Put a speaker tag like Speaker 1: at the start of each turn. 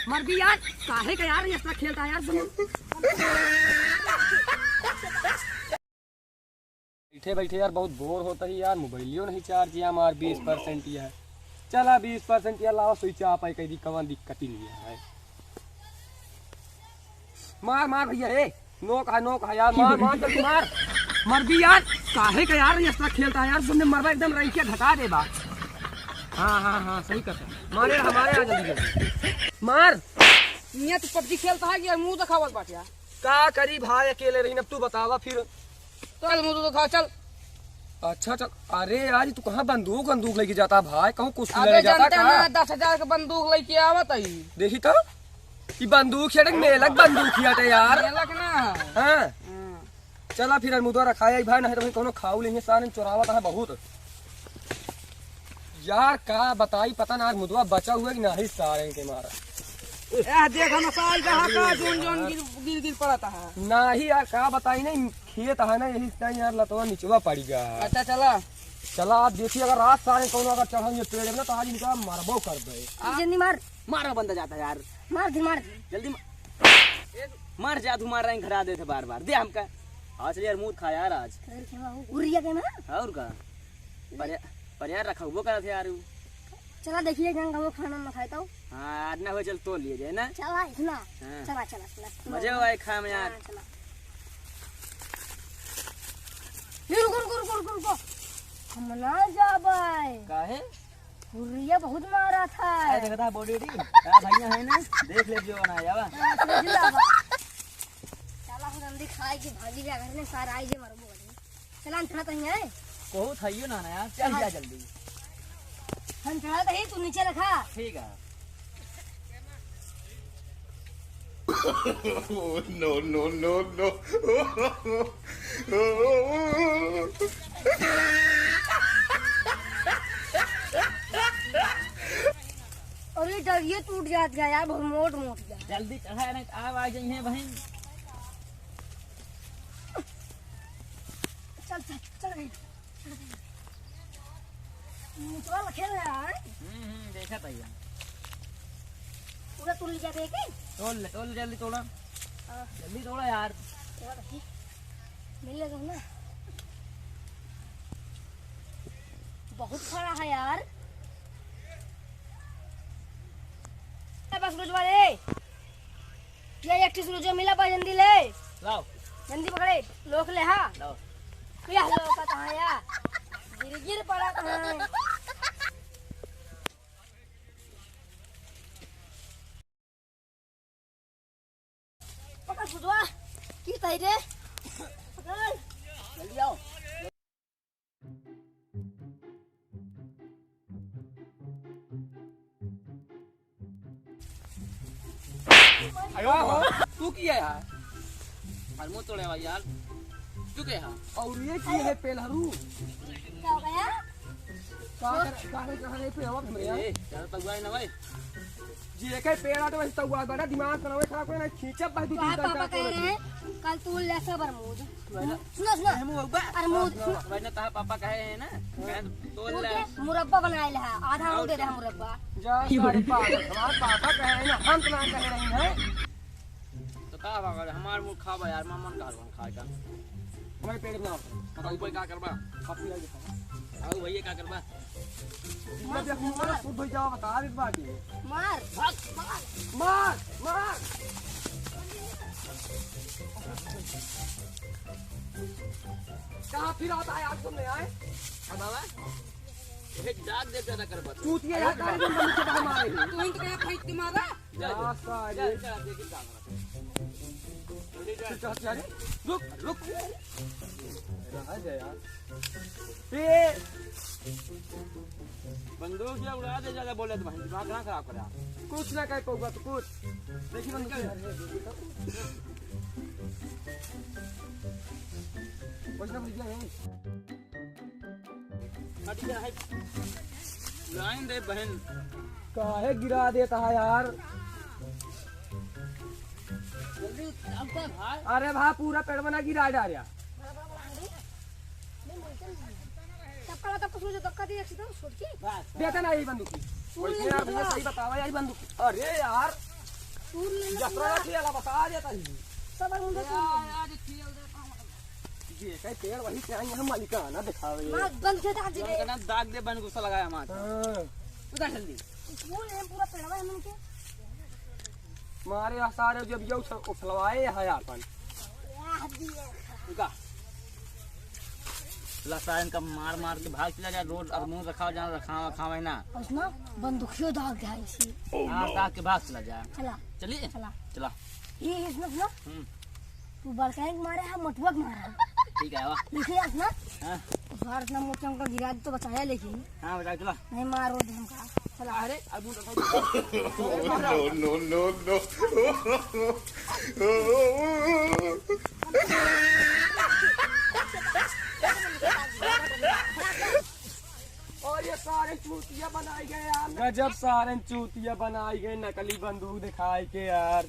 Speaker 1: मर भी यार काहे का यार ऐसा खेलता है यार।
Speaker 2: बैठे बैठे यार बहुत बोर होता है यार, मोबाइलियो नहीं चार्ज या मार 20% ही है। चला 20% या लाओ स्विच ऑफ है, कहीं कवन दिक्कत ही नहीं है। मार मार भैया रे, नोक है यार, मार मार जल्दी मार।
Speaker 1: मर भी यार काहे का यार ऐसा खेलता है यार। तुमने मरवा एकदम रही के घटा दे बा। हाँ सही करता।
Speaker 2: मारे हमारे आ जल्दी
Speaker 1: मार। ये तो पबजी खेलता है यार, मुंह दिखावत बात यार।
Speaker 2: का करी भाई, अकेले रही, अब तू बतावा फिर।
Speaker 1: चल मुंह दिखा चल।
Speaker 2: अच्छा चल। अरे यार तू कहाँ बंदूक लेके जाता भाई, कहूँ कुछ
Speaker 1: अबे
Speaker 2: ले जाता
Speaker 1: जानते ना 10,000 का बंदूक लेके आवत है।
Speaker 2: देखी तो ये बंदूक छेड़क मेलक बंदूक हियाटे यार।
Speaker 1: मेलक ना।
Speaker 2: हाँ चला फिर मुद्दा रखाया भाई, नहीं तो भाई कोनो खाऊ लेंगे सारे चुरावत है बहुत यार। का बताई पता ना मुद्दा बचा हुआ कि नहीं सारे के मारा।
Speaker 1: देख हम साल का जोन गिर पड़ता है
Speaker 2: ना ही यार, का बताई नहीं खेत है ना यही टाइम यार, लतवा निचवा पड़ी गया।
Speaker 1: अच्छा चला
Speaker 2: आप देखिए, अगर रात सारे कोनो अगर चढ़ा ये पेड़ ना तो आज इनका मारबो कर दे।
Speaker 1: जल्दी मारो बंदा जाता है यार। मार जल्दी
Speaker 3: मार जा, मार रहे घरा देते बार बार दे हमका। हाँ चल यार मुँह खा यार आज और का पर यार रखा वो करा थे यार।
Speaker 4: चला देखिए वो खाना में खाता हूँ।
Speaker 3: हाँ आज ना हो चल तो लिए जाए ना।
Speaker 4: चला इतना
Speaker 3: हाँ।
Speaker 4: चला
Speaker 3: मजे हुआ खा में यार।
Speaker 4: रुको हम ना जाबे
Speaker 3: काहे
Speaker 4: हुर्रिया बहुत मारा था।
Speaker 3: देखा था बॉडी भैया है ना, देख ले जो ना जावा।
Speaker 4: चला हम जल्दी खाए की भाजी जा घर में सारा आई जे मरबो। चला थोड़ा तो है
Speaker 3: को थाइयो ना यार, चल जा जल्दी।
Speaker 4: हम चढ़ा तो तू नीचे रखा।
Speaker 3: ठीक है।
Speaker 5: no.
Speaker 4: और ये डरिए टूट जात गया यार, बहुत मोट गया।
Speaker 3: जल्दी चढ़ा नहीं तो आ जाइए है बहन।
Speaker 4: चल गई मुझे खेल रहा है।
Speaker 3: देखा था यार,
Speaker 4: पूरा तोड़ लिया देखे।
Speaker 3: तोल जल्दी तोड़ा, जल्दी तोड़ा यार।
Speaker 4: मिल ना बहुत खड़ा है यार। बस रोज वाले ये एक सूरज मिला पा जल्दी ले
Speaker 3: लाओ,
Speaker 4: जल्दी पकड़े लोक ले। हाँ
Speaker 3: लाओ
Speaker 4: क्या लोग कहाँ यार, गिर पड़ा कहाँ। पकड़ खुदवा की तई रे, पकड़
Speaker 3: जल्दी आओ।
Speaker 2: तू किया यार,
Speaker 3: और मुँह तोड़े भाई यार, तू क्या है?
Speaker 2: और ये की है पेलहरू
Speaker 4: क्या हो गया।
Speaker 3: ए चल तक हुआ ना भाई
Speaker 2: जी के पेड़ तो वैसे तवा बड़ा दिमाग बनावे खराब कोई ना खींचब भाई।
Speaker 4: पापा कह रहे हैं कल तू ले सब अरमूद। सुनो अरमूद
Speaker 3: वैसे ताहा पापा कहे हैं ना, तोल ले
Speaker 4: मुरब्बा बनाए है, आधा दे दे मुरब्बा।
Speaker 2: जा सारे हमारे पापा कहे हैं ना, हम तो ना कह रहे हैं।
Speaker 3: तो का बाबा हमार मुंह खाबा यार, मामन का खाए का
Speaker 2: हमारे पेड़ ना
Speaker 3: बताओ ऊपर का करबा।
Speaker 2: काफी आई दिखा
Speaker 3: आओ भैया का करबा।
Speaker 2: मैं भी अपनी मां खुद भई जावा बता इस बात की।
Speaker 4: मार
Speaker 2: मार कहाँ फिर आता है यार, तुम नहीं आए
Speaker 3: बाबा एक जाग दे के करबा।
Speaker 2: चूतिया यार काहे तुम नीचे बाहर मारे हो।
Speaker 1: तू इनके फाइट के मारा।
Speaker 2: जा सारे
Speaker 3: चल देखी जाग
Speaker 2: चल रुक रहा जा यार। ये
Speaker 3: बंदूक या उड़ा दे, ज्यादा बोले तो भाई दिमाग ना खराब करा।
Speaker 2: कुछ ना कह पाऊंगा तो कुछ देखी बंदूक वैसा भैया है
Speaker 3: हट गया है लाइन दे बहन।
Speaker 2: काहे गिरा देता है यार।
Speaker 3: जल्दी हमका भाई।
Speaker 2: अरे भाई पूरा पेड़ बना गिरा डालिया।
Speaker 4: चप्पल तो कुछ मुझे धक्का दिया तो छोड़ के
Speaker 2: देखा ना यही बंदूक की। वैसे यार भैया सही बतावा यही बंदूक। अरे यार
Speaker 4: सूर लेना
Speaker 1: जसरा खेला बता देता ही
Speaker 4: सब मुंडा
Speaker 1: आज खेल देता हूं ये कई पेड़ वही से आई हम मालिकाना दिखावे
Speaker 4: मां बंद के दाग दे
Speaker 3: ना दाग दे बन गुस्सा लगाया मार
Speaker 1: हां
Speaker 3: उधर जल्दी
Speaker 4: फूल है पूरा पेड़वा है मन के
Speaker 1: मारे सारे जब यो उछलवाए है अपन
Speaker 4: याह दिए
Speaker 3: उका लसायन का मार मार के भाग चला जा रोड और मुंह रखा जाना रखा है ना
Speaker 4: उसना बंदूकियों दाग दे इसी
Speaker 3: दाग के भाग चला जा
Speaker 4: चला
Speaker 3: चलिए
Speaker 4: चला
Speaker 3: चला
Speaker 4: ये इसमें ना तू बलकाई मारे है मटुआ के मारा
Speaker 3: ठीक है वाह
Speaker 4: देखिए अपना
Speaker 3: हां
Speaker 4: भारत ना मोचा का गिरा तो बचाया लेकिन
Speaker 3: हां बेटा चला
Speaker 4: नहीं मारो दे हमका चला
Speaker 1: अरे अब
Speaker 5: no, no, no,
Speaker 1: और ये सारे चूतिया बनाए गए यार गजब सारे चूतिया बनाए गए नकली बंदूक दिखाए के यार